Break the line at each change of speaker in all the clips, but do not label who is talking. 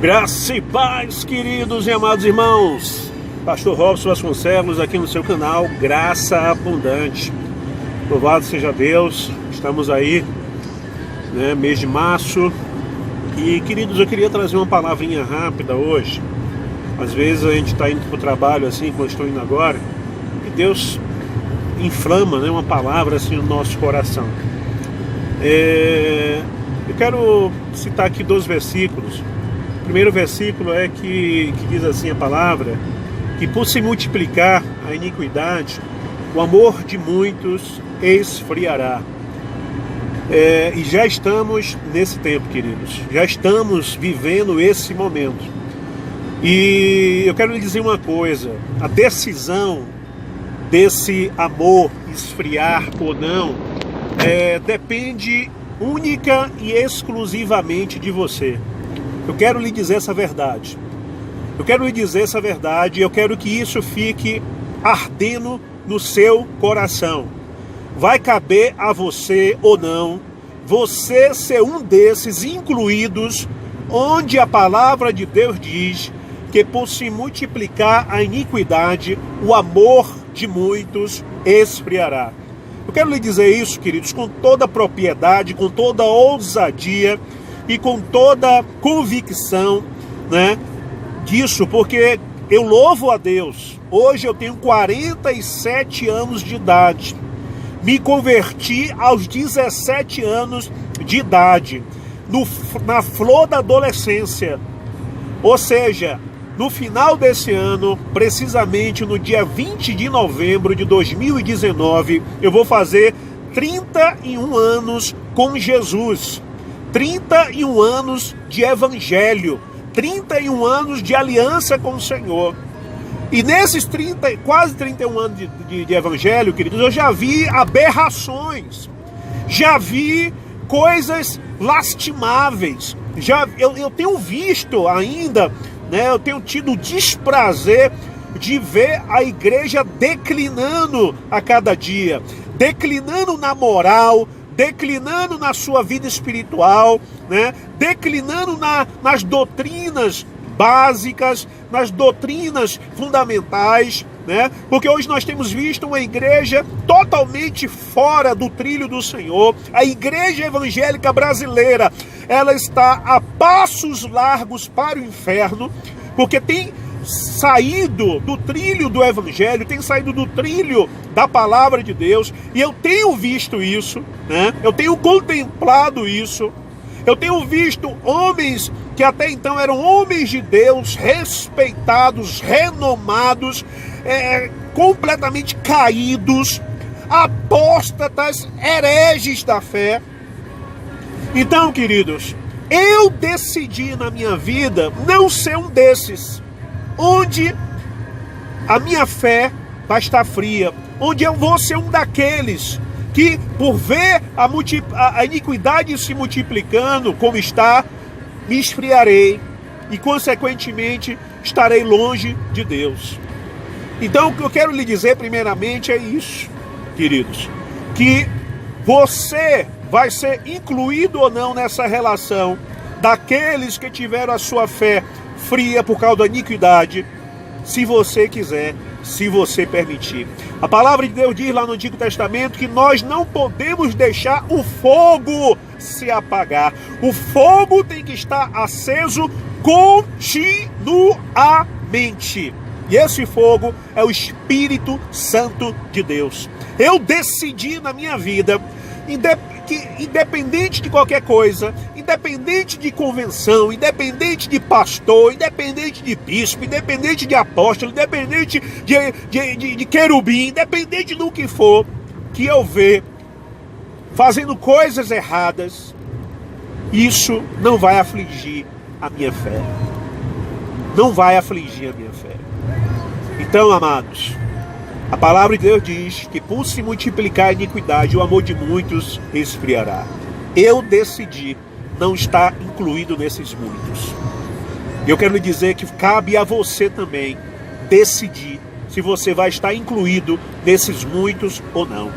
Graça e paz, queridos e amados irmãos. Pastor Robson Vasconcelos aqui no seu canal Graça Abundante. Louvado seja Deus. Estamos aí, mês de março. E queridos, eu queria trazer uma palavrinha rápida hoje. Às vezes a gente está indo para o trabalho assim, como eu estou indo agora, e Deus inflama uma palavra assim no nosso coração. Eu quero citar aqui 2 versículos. O primeiro versículo é que diz assim a palavra, que por se multiplicar a iniquidade, o amor de muitos esfriará. E já estamos nesse tempo, queridos. Já estamos vivendo esse momento. E eu quero lhe dizer uma coisa. A decisão desse amor esfriar ou não depende única e exclusivamente de você. Eu quero lhe dizer essa verdade. Eu quero que isso fique ardendo no seu coração. Vai caber a você ou não, você ser um desses incluídos, onde a palavra de Deus diz que por se multiplicar a iniquidade, o amor de muitos esfriará. Eu quero lhe dizer isso, queridos, com toda a propriedade, com toda a ousadia e com toda convicção, disso, porque eu louvo a Deus. Hoje eu tenho 47 anos de idade. Me converti aos 17 anos de idade, na flor da adolescência. Ou seja, no final desse ano, precisamente no dia 20 de novembro de 2019, eu vou fazer 31 anos com Jesus. 31 anos de evangelho, 31 anos de aliança com o Senhor. E nesses quase 31 anos de evangelho, queridos, eu já vi aberrações, já vi coisas lastimáveis, eu tenho visto ainda, eu tenho tido o desprazer de ver a igreja declinando a cada dia, declinando na moral, declinando na sua vida espiritual, declinando nas doutrinas básicas, nas doutrinas fundamentais, porque hoje nós temos visto uma igreja totalmente fora do trilho do Senhor. A igreja evangélica brasileira, ela está a passos largos para o inferno, porque tem saído do trilho do evangelho, tem saído do trilho da palavra de Deus, e eu tenho visto isso, eu tenho contemplado isso, eu tenho visto homens que até então eram homens de Deus, respeitados, renomados, completamente caídos, apóstatas, hereges da fé. Então, queridos, eu decidi na minha vida não ser um desses, onde a minha fé vai estar fria, onde eu vou ser um daqueles que, por ver a iniquidade se multiplicando como está, me esfriarei e, consequentemente, estarei longe de Deus. Então, o que eu quero lhe dizer primeiramente é isso, queridos, que você vai ser incluído ou não nessa relação daqueles que tiveram a sua fé fria por causa da iniquidade, se você quiser, se você permitir. A palavra de Deus diz lá no Antigo Testamento que nós não podemos deixar o fogo se apagar. O fogo tem que estar aceso continuamente. E esse fogo é o Espírito Santo de Deus. Eu decidi na minha vida, independente de qualquer coisa, independente de convenção, independente de pastor, independente de bispo, independente de apóstolo, independente de querubim, independente do que for, que eu ver fazendo coisas erradas, isso não vai afligir a minha fé. Não vai afligir a minha fé. Então, amados, a palavra de Deus diz que por se multiplicar a iniquidade, o amor de muitos esfriará. Eu decidi não estar incluído nesses muitos. Eu quero lhe dizer que cabe a você também decidir se você vai estar incluído nesses muitos ou não.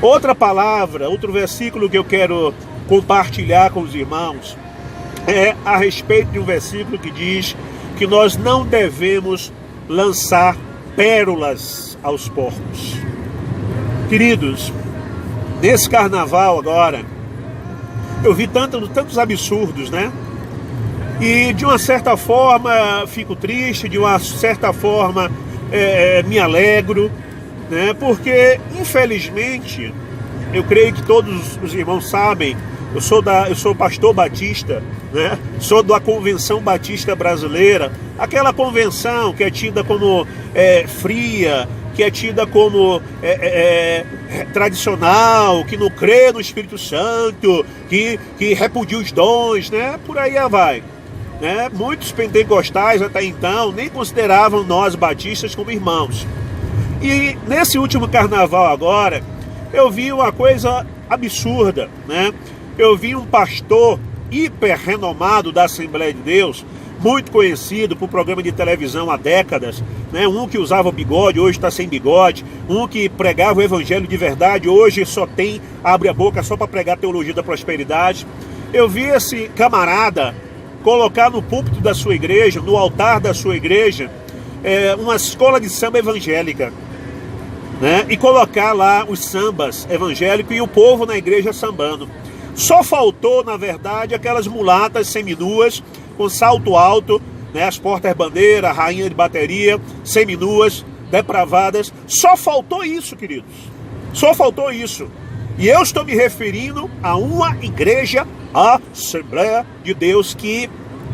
Outra palavra, outro versículo que eu quero compartilhar com os irmãos, é a respeito de um versículo que diz que nós não devemos lançar pérolas aos porcos. Queridos, nesse carnaval agora, eu vi tantos absurdos, né? E de uma certa forma fico triste, de uma certa forma me alegro, né? Porque infelizmente, eu creio que todos os irmãos sabem, eu sou pastor batista, né? Sou da Convenção Batista Brasileira, aquela convenção que é tida como fria, que é tida como tradicional, que não crê no Espírito Santo, que repudia os dons, né? Por aí vai. Né? Muitos pentecostais até então nem consideravam nós batistas como irmãos. E nesse último carnaval agora, eu vi uma coisa absurda, né? Eu vi um pastor hiper renomado da Assembleia de Deus, muito conhecido por programa de televisão há décadas, né? Um que usava bigode, hoje está sem bigode. Um que pregava o evangelho de verdade, hoje abre a boca só para pregar a teologia da prosperidade. Eu vi esse camarada colocar no púlpito da sua igreja, no altar da sua igreja, uma escola de samba evangélica, né? E colocar lá os sambas evangélicos e o povo na igreja sambando. Só faltou, na verdade, aquelas mulatas seminuas, com salto alto, né? As portas-bandeira, rainha de bateria, seminuas, depravadas. Só faltou isso, queridos. Só faltou isso. E eu estou me referindo a uma igreja, a Assembleia de Deus, que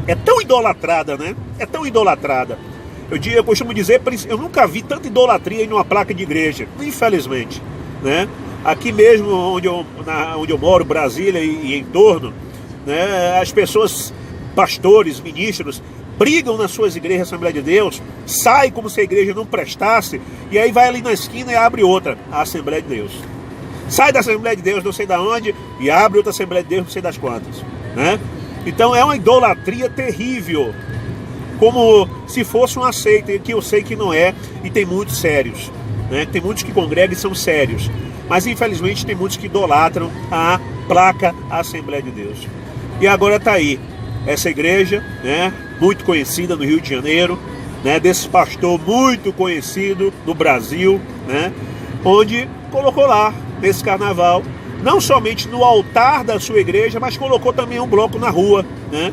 é tão idolatrada, né? É tão idolatrada. Eu costumo dizer, eu nunca vi tanta idolatria em uma placa de igreja, infelizmente, né? Aqui mesmo onde eu moro, Brasília e em torno, né? As pessoas, pastores, ministros, brigam nas suas igrejas, Assembleia de Deus, saem como se a igreja não prestasse, e aí vai ali na esquina e abre outra, a Assembleia de Deus. Sai da Assembleia de Deus, não sei da onde, e abre outra Assembleia de Deus, não sei das quantas, né? Então é uma idolatria terrível, como se fosse uma seita, que eu sei que não é, e tem muitos sérios, né? Tem muitos que congregam e são sérios, mas infelizmente tem muitos que idolatram a placa Assembleia de Deus. E agora está aí, essa igreja, né? Muito conhecida no Rio de Janeiro, né? Desse pastor muito conhecido no Brasil, né? Onde colocou lá, nesse carnaval, não somente no altar da sua igreja, mas colocou também um bloco na rua, né?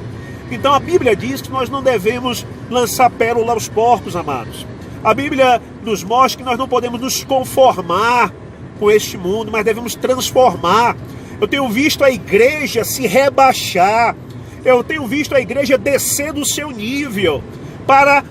Então a Bíblia diz que nós não devemos lançar pérola aos porcos, amados. A Bíblia nos mostra que nós não podemos nos conformar com este mundo, mas devemos transformar. Eu tenho visto a igreja se rebaixar, eu tenho visto a igreja descer do seu nível para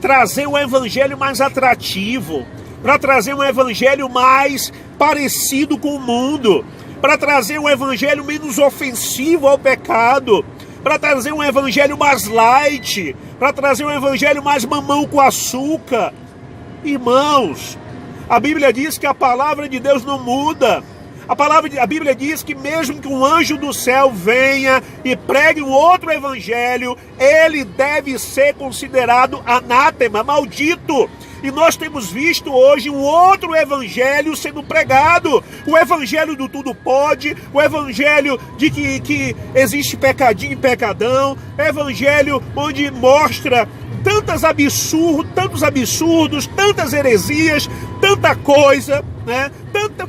trazer um evangelho mais atrativo, para trazer um evangelho mais parecido com o mundo, para trazer um evangelho menos ofensivo ao pecado, para trazer um evangelho mais light, para trazer um evangelho mais mamão com açúcar. Irmãos, a Bíblia diz que a palavra de Deus não muda. A Bíblia diz que mesmo que um anjo do céu venha e pregue um outro evangelho, ele deve ser considerado anátema, maldito. E nós temos visto hoje um outro evangelho sendo pregado. O evangelho do tudo pode, o evangelho de que existe pecadinho e pecadão, evangelho onde mostra tantos absurdos, tantas heresias, tanta coisa, né?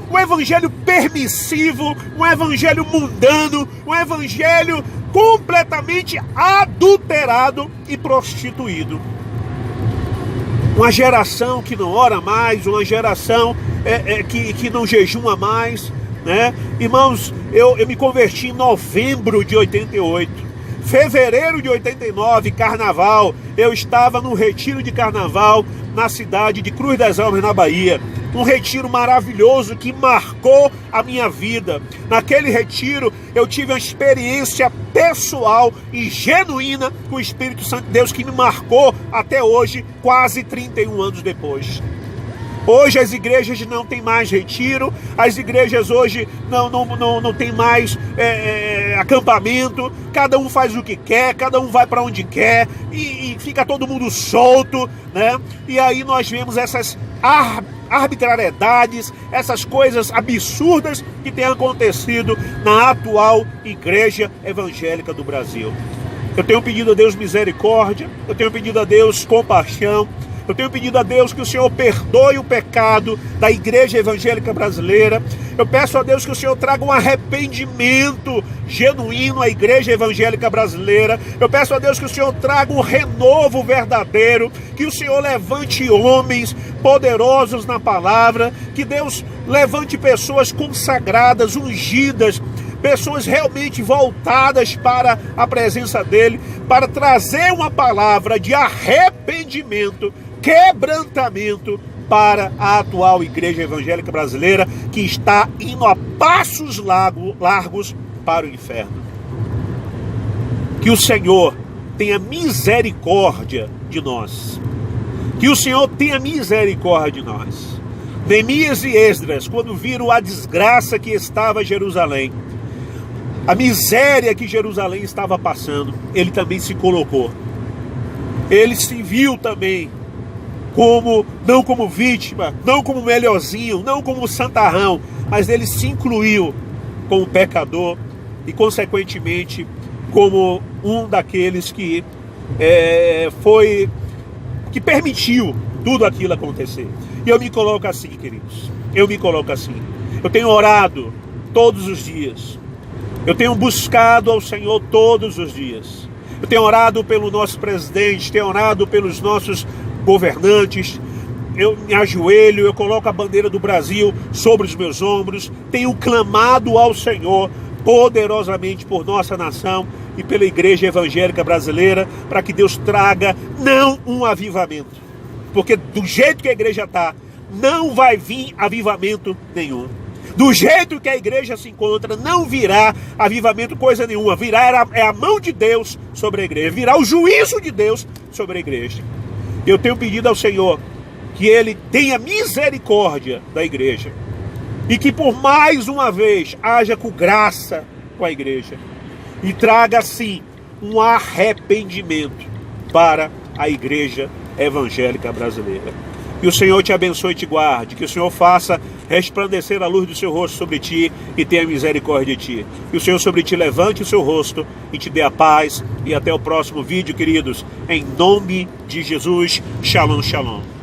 Um evangelho permissivo, um evangelho mundano, um evangelho completamente adulterado e prostituído. Uma geração que não ora mais, uma geração que não jejuma mais, né? Irmãos, eu me converti em novembro de 88. Fevereiro de 89, carnaval, eu estava num retiro de carnaval na cidade de Cruz das Almas, na Bahia. Um retiro maravilhoso que marcou a minha vida. Naquele retiro eu tive uma experiência pessoal e genuína com o Espírito Santo de Deus que me marcou até hoje, quase 31 anos depois. Hoje as igrejas não têm mais retiro, as igrejas hoje não tem mais acampamento, cada um faz o que quer, cada um vai para onde quer e fica todo mundo solto, né? E aí nós vemos essas arbitrariedades, essas coisas absurdas que têm acontecido na atual igreja evangélica do Brasil. Eu tenho pedido a Deus misericórdia, eu tenho pedido a Deus compaixão, eu tenho pedido a Deus que o Senhor perdoe o pecado da igreja evangélica brasileira. Eu peço a Deus que o Senhor traga um arrependimento genuíno à igreja evangélica brasileira. Eu peço a Deus que o Senhor traga um renovo verdadeiro, que o Senhor levante homens poderosos na palavra, que Deus levante pessoas consagradas, ungidas, pessoas realmente voltadas para a presença dEle, para trazer uma palavra de arrependimento, quebrantamento para a atual igreja evangélica brasileira, que está indo a passos largos para o inferno. Que o Senhor tenha misericórdia de nós. Que o Senhor tenha misericórdia de nós. Neemias e Esdras, quando viram a desgraça que estava em Jerusalém, a miséria que Jerusalém estava passando, ele também se colocou. Ele se viu também não como vítima, não como melhorzinho, não como santarrão, mas ele se incluiu como pecador e, consequentemente, como um daqueles que permitiu tudo aquilo acontecer. E eu me coloco assim, queridos. Eu me coloco assim. Eu tenho orado todos os dias. Eu tenho buscado ao Senhor todos os dias. Eu tenho orado pelo nosso presidente, tenho orado pelos nossos governantes. Eu me ajoelho, eu coloco a bandeira do Brasil sobre os meus ombros. Tenho clamado ao Senhor poderosamente por nossa nação e pela igreja evangélica brasileira, para que Deus traga não um avivamento. Porque do jeito que a igreja está, não vai vir avivamento nenhum. Do jeito que a igreja se encontra, não virá avivamento coisa nenhuma. Virá a mão de Deus sobre a igreja. Virá o juízo de Deus sobre a igreja. Eu tenho pedido ao Senhor que Ele tenha misericórdia da igreja. E que por mais uma vez haja com graça com a igreja. E traga assim um arrependimento para a igreja evangélica brasileira. Que o Senhor te abençoe e te guarde. Que o Senhor faça resplandecer a luz do seu rosto sobre ti e tenha misericórdia de ti. Que o Senhor sobre ti levante o seu rosto e te dê a paz. E até o próximo vídeo, queridos. Em nome de Jesus. Shalom, shalom.